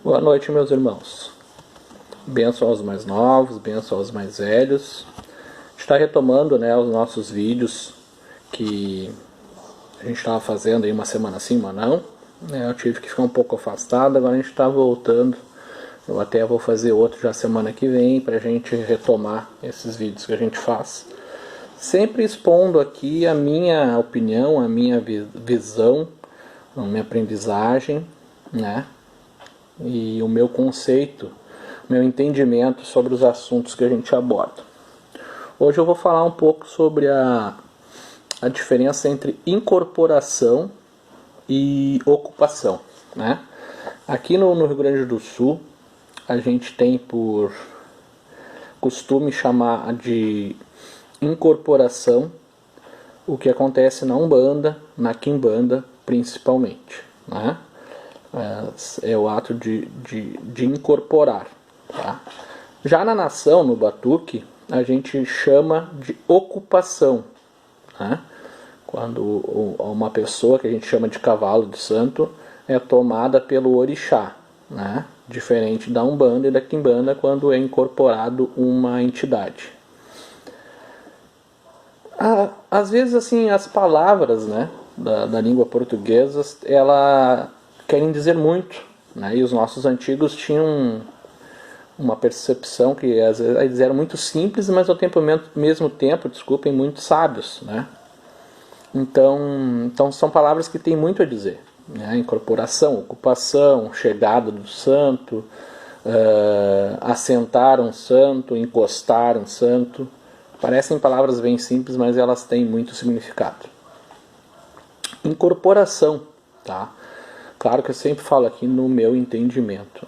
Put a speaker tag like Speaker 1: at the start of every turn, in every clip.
Speaker 1: Boa noite, meus irmãos. Bênção aos mais novos, bênção aos mais velhos. A gente está retomando, os nossos vídeos que a gente estava fazendo aí uma semana sim, uma não. Eu tive que ficar um pouco afastado, agora a gente está voltando. Eu até vou fazer outro já semana que vem para a gente retomar esses vídeos que a gente faz. Sempre expondo aqui a minha opinião, a minha visão, a minha aprendizagem, e o meu conceito, meu entendimento sobre os assuntos que a gente aborda. Hoje eu vou falar um pouco sobre a diferença entre incorporação e ocupação. Aqui no Rio Grande do Sul, a gente tem por costume chamar de incorporação o que acontece na Umbanda, na Quimbanda principalmente. É o ato de incorporar. Já na nação, no Batuque, a gente chama de ocupação. Quando uma pessoa que a gente chama de cavalo de santo é tomada pelo orixá. Diferente da Umbanda e da Quimbanda, quando é incorporado uma entidade. Às vezes, assim, as palavras da língua portuguesa, ela querem dizer muito, e os nossos antigos tinham uma percepção que às vezes eles eram muito simples, mas ao mesmo tempo, muito sábios, Então são palavras que têm muito a dizer, incorporação, ocupação, chegada do santo, assentar um santo, encostar um santo. Parecem palavras bem simples, mas elas têm muito significado. Incorporação, Claro que eu sempre falo aqui no meu entendimento.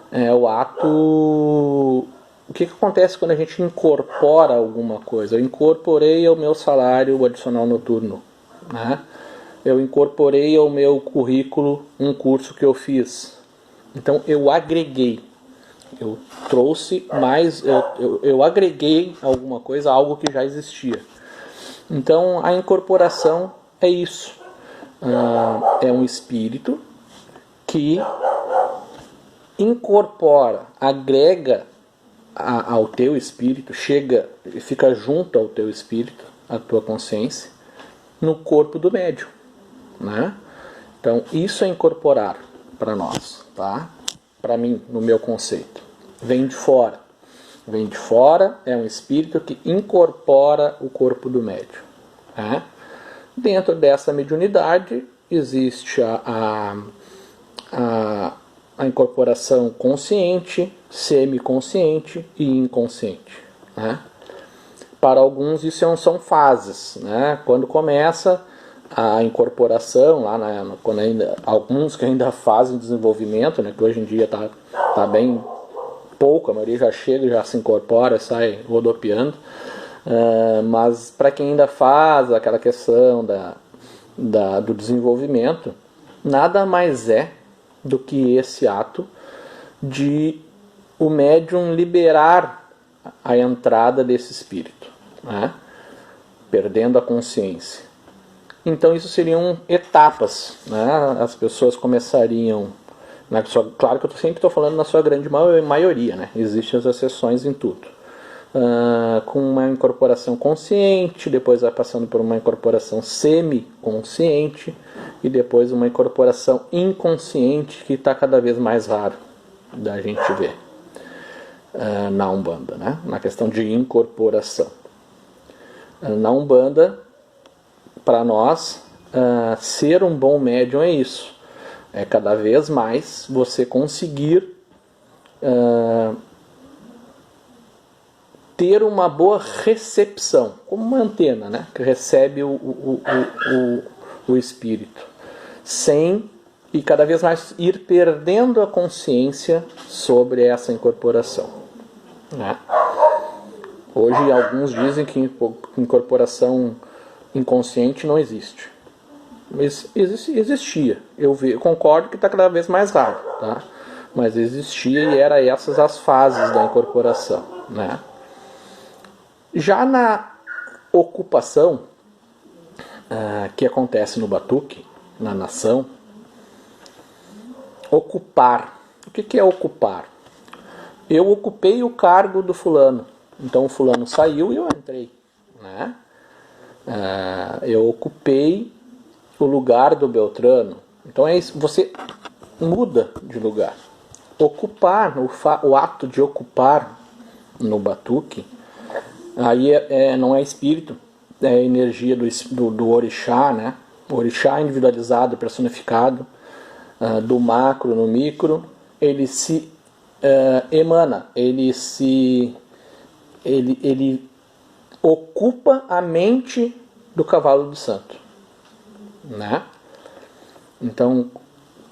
Speaker 1: É o ato... O que acontece quando a gente incorpora alguma coisa? Eu incorporei ao meu salário o adicional noturno. Eu incorporei ao meu currículo um curso que eu fiz. Então eu agreguei. Eu trouxe mais... Eu agreguei alguma coisa, algo que já existia. Então a incorporação é isso. É um espírito que incorpora, agrega ao teu espírito, fica junto ao teu espírito, à tua consciência, no corpo do médium. Então isso é incorporar para nós, para mim, no meu conceito. Vem de fora. Vem de fora, é um espírito que incorpora o corpo do médium. Dentro dessa mediunidade existe a incorporação consciente, semiconsciente e inconsciente. Para alguns isso são fases. Quando começa a incorporação, quando alguns que ainda fazem desenvolvimento, que hoje em dia está bem pouco, a maioria já chega, já se incorpora, sai rodopiando. Mas para quem ainda faz aquela questão do desenvolvimento, nada mais é do que esse ato de o médium liberar a entrada desse espírito, perdendo a consciência. Então isso seriam etapas. As pessoas começariam... Claro que eu sempre estou falando na sua grande maioria, existem as exceções em tudo. Com uma incorporação consciente, depois vai passando por uma incorporação semi-consciente e depois uma incorporação inconsciente, que está cada vez mais raro da gente ver na Umbanda, na questão de incorporação. Na Umbanda, para nós, ser um bom médium é isso. É cada vez mais você conseguir ter uma boa recepção, como uma antena, que recebe o espírito, e cada vez mais ir perdendo a consciência sobre essa incorporação. Hoje alguns dizem que incorporação inconsciente não existe. Mas existia. Eu concordo que está cada vez mais raro, mas existia, e eram essas as fases da incorporação. Já na ocupação, que acontece no Batuque, na nação, ocupar que é ocupar? Eu ocupei o cargo do fulano. Então o fulano saiu e eu entrei, né? Eu ocupei o lugar do Beltrano. Então é isso, você muda de lugar. Ocupar, o ato de ocupar no batuque, aí não é espírito, é energia do orixá, né? O orixá individualizado, personificado, do macro no micro, ele se emana, ele ocupa a mente do cavalo do santo, né? Então,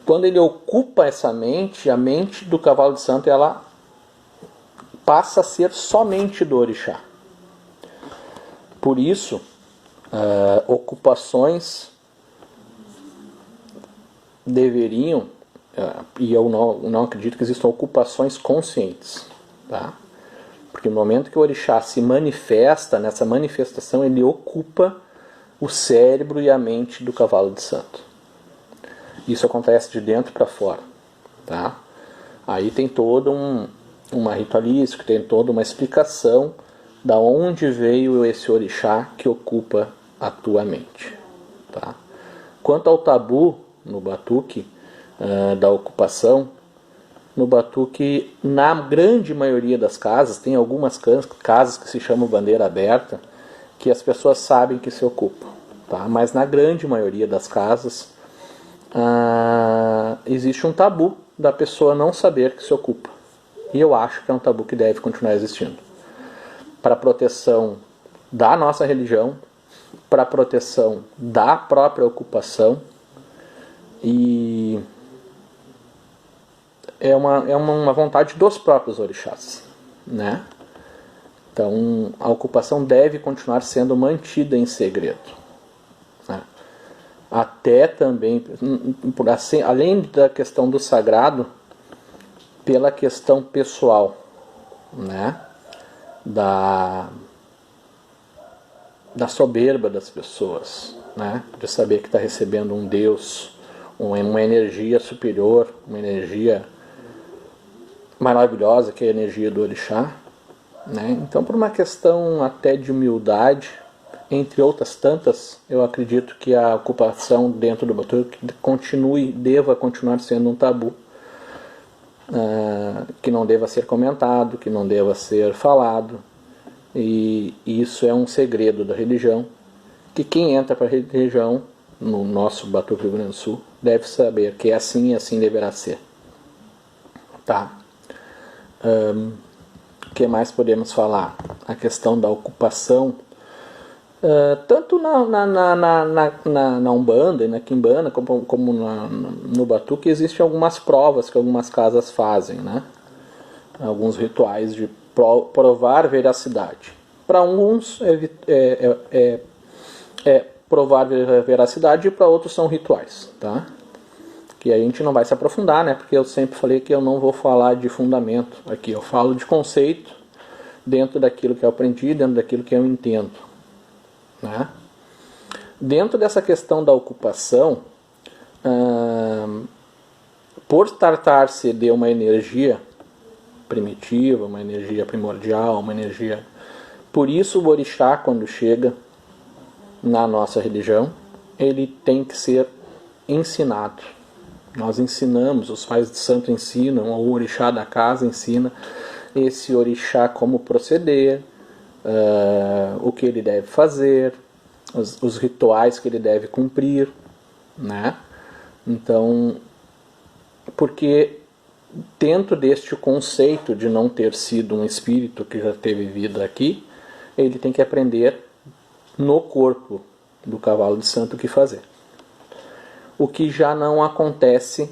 Speaker 1: quando ele ocupa essa mente, a mente do cavalo do santo, ela passa a ser somente do orixá. Por isso, ocupações deveriam, e eu não acredito que existam ocupações conscientes, tá? Porque no momento que o orixá se manifesta, nessa manifestação ele ocupa o cérebro e a mente do cavalo de santo. Isso acontece de dentro para fora, tá? Aí tem toda uma ritualística, tem toda uma explicação da onde veio esse orixá que ocupa a tua mente, tá? Quanto ao tabu no batuque, da ocupação, no batuque, na grande maioria das casas, tem algumas casas que se chamam bandeira aberta, que as pessoas sabem que se ocupam, tá? Mas na grande maioria das casas, existe um tabu da pessoa não saber que se ocupa. E eu acho que é um tabu que deve continuar existindo. Para a proteção da nossa religião, para a proteção da própria ocupação, e é uma vontade dos próprios orixás, né? Então, a ocupação deve continuar sendo mantida em segredo, né? Até também, assim, além da questão do sagrado, pela questão pessoal, né? Da soberba das pessoas, né? De saber que está recebendo um Deus, uma energia superior, uma energia maravilhosa, que é a energia do orixá, né? Então, por uma questão até de humildade, entre outras tantas, eu acredito que a ocupação dentro do batuque deva continuar sendo um tabu, que não deva ser comentado, que não deva ser falado, e isso é um segredo da religião, que quem entra para a religião, no nosso Batuque Rio Grande do Sul, deve saber que é assim e assim deverá ser, tá? O que mais podemos falar? A questão da ocupação, tanto na Umbanda e na Quimbanda, como no Batuque, existem algumas provas que algumas casas fazem, né? Alguns rituais de provar veracidade. Para uns é provar veracidade, e para outros são rituais, tá? Que a gente não vai se aprofundar, né? Porque eu sempre falei que eu não vou falar de fundamento aqui. Eu falo de conceito dentro daquilo que eu aprendi, dentro daquilo que eu entendo, né? Dentro dessa questão da ocupação, por tratar-se de uma energia primitiva, uma energia primordial, uma energia... Por isso o orixá, quando chega na nossa religião, ele tem que ser ensinado. Nós ensinamos, os pais de santo ensinam, o orixá da casa ensina esse orixá como proceder, o que ele deve fazer, os rituais que ele deve cumprir, né? Então, porque dentro deste conceito de não ter sido um espírito que já teve vida aqui, ele tem que aprender no corpo do cavalo de santo o que fazer. O que já não acontece,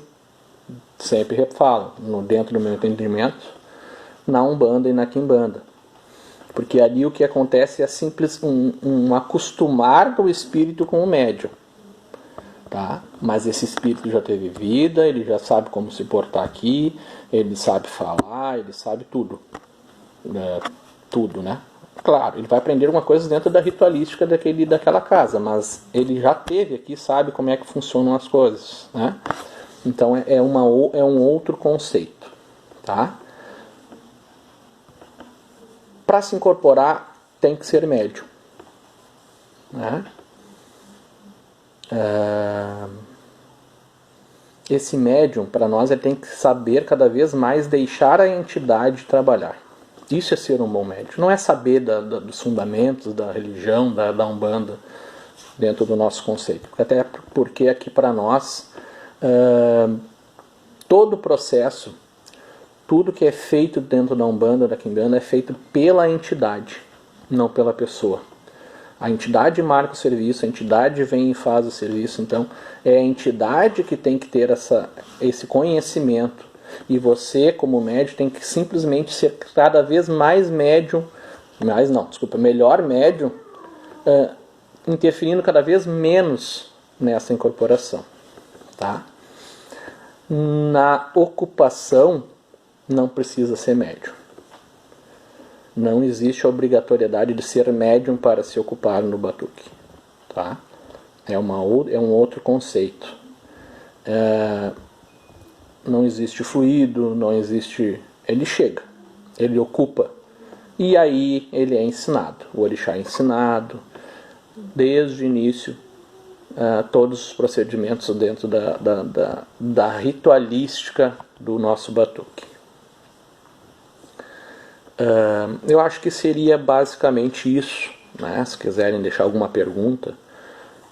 Speaker 1: sempre falo, dentro do meu entendimento, na Umbanda e na Quimbanda. Porque ali o que acontece é simples um acostumar do espírito com o médium. Tá? Mas esse espírito já teve vida, ele já sabe como se portar aqui, ele sabe falar, ele sabe tudo. Tudo, né? Claro, ele vai aprender alguma coisa dentro da ritualística daquela casa, mas ele já teve aqui, sabe como é que funcionam as coisas, né? Então é um outro conceito, tá? Para se incorporar tem que ser médium, né? Esse médium, para nós, ele tem que saber cada vez mais deixar a entidade trabalhar. Isso é ser um bom médium. Não é saber dos fundamentos da religião, da Umbanda, dentro do nosso conceito. Até porque aqui para nós, todo o processo, tudo que é feito dentro da Umbanda, da Quimbanda, é feito pela entidade, não pela pessoa. A entidade marca o serviço, a entidade vem e faz o serviço, então é a entidade que tem que ter esse conhecimento. E você, como médium, tem que simplesmente ser cada vez mais médium, melhor médium, interferindo cada vez menos nessa incorporação. Tá? Na ocupação, não precisa ser médium. Não existe a obrigatoriedade de ser médium para se ocupar no batuque. Tá? É um outro conceito. Não existe fluido, não existe... Ele chega, ele ocupa. E aí ele é ensinado. O orixá é ensinado. Desde o início, todos os procedimentos dentro da ritualística do nosso batuque. Eu acho que seria basicamente isso, né? Se quiserem deixar alguma pergunta,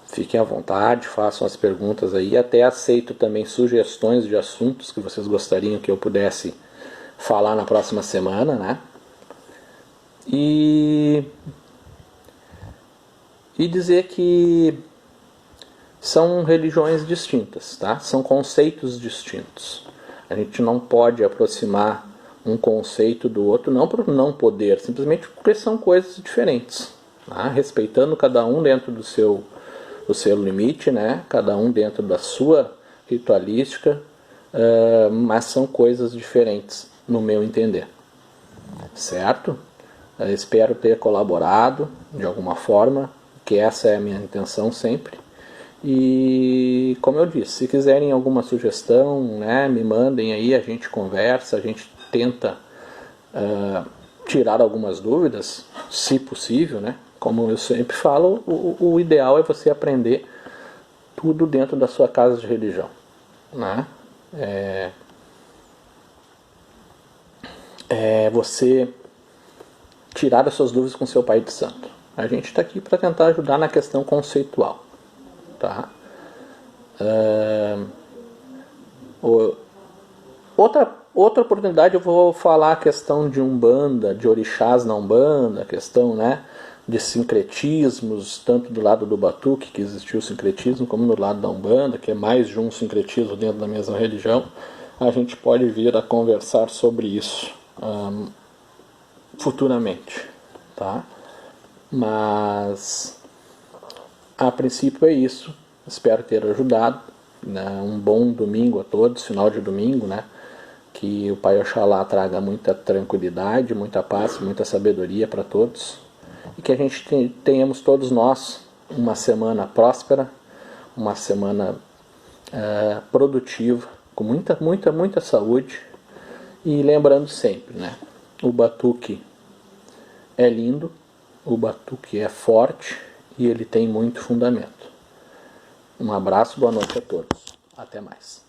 Speaker 1: fiquem à vontade, façam as perguntas aí. Até aceito também sugestões de assuntos que vocês gostariam que eu pudesse falar na próxima semana, né? E dizer que são religiões distintas, tá? São conceitos distintos. A gente não pode aproximar um conceito do outro, não por não poder, simplesmente porque são coisas diferentes, tá? Respeitando cada um dentro do seu limite, né? Cada um dentro da sua ritualística, mas são coisas diferentes, no meu entender. Certo? Espero ter colaborado de alguma forma, que essa é a minha intenção sempre. E, como eu disse, se quiserem alguma sugestão, né, me mandem aí, a gente conversa, a gente tenta tirar algumas dúvidas, se possível, né? Como eu sempre falo, o ideal é você aprender tudo dentro da sua casa de religião, né? Você tirar as suas dúvidas com seu pai de santo. A gente está aqui para tentar ajudar na questão conceitual, tá? Outra oportunidade eu vou falar a questão de Umbanda, de orixás na Umbanda, a questão, né, de sincretismos, tanto do lado do batuque, que existiu o sincretismo, como do lado da Umbanda, que é mais de um sincretismo dentro da mesma religião. A gente pode vir a conversar sobre isso futuramente, tá? Mas a princípio é isso. Espero ter ajudado, né? Um bom domingo a todos, final de domingo, né? Que o Pai Oxalá traga muita tranquilidade, muita paz, muita sabedoria para todos. E que a gente tenhamos todos nós uma semana próspera, uma semana produtiva, com muita saúde. E lembrando sempre, né? O batuque é lindo, o batuque é forte e ele tem muito fundamento. Um abraço, boa noite a todos. Até mais.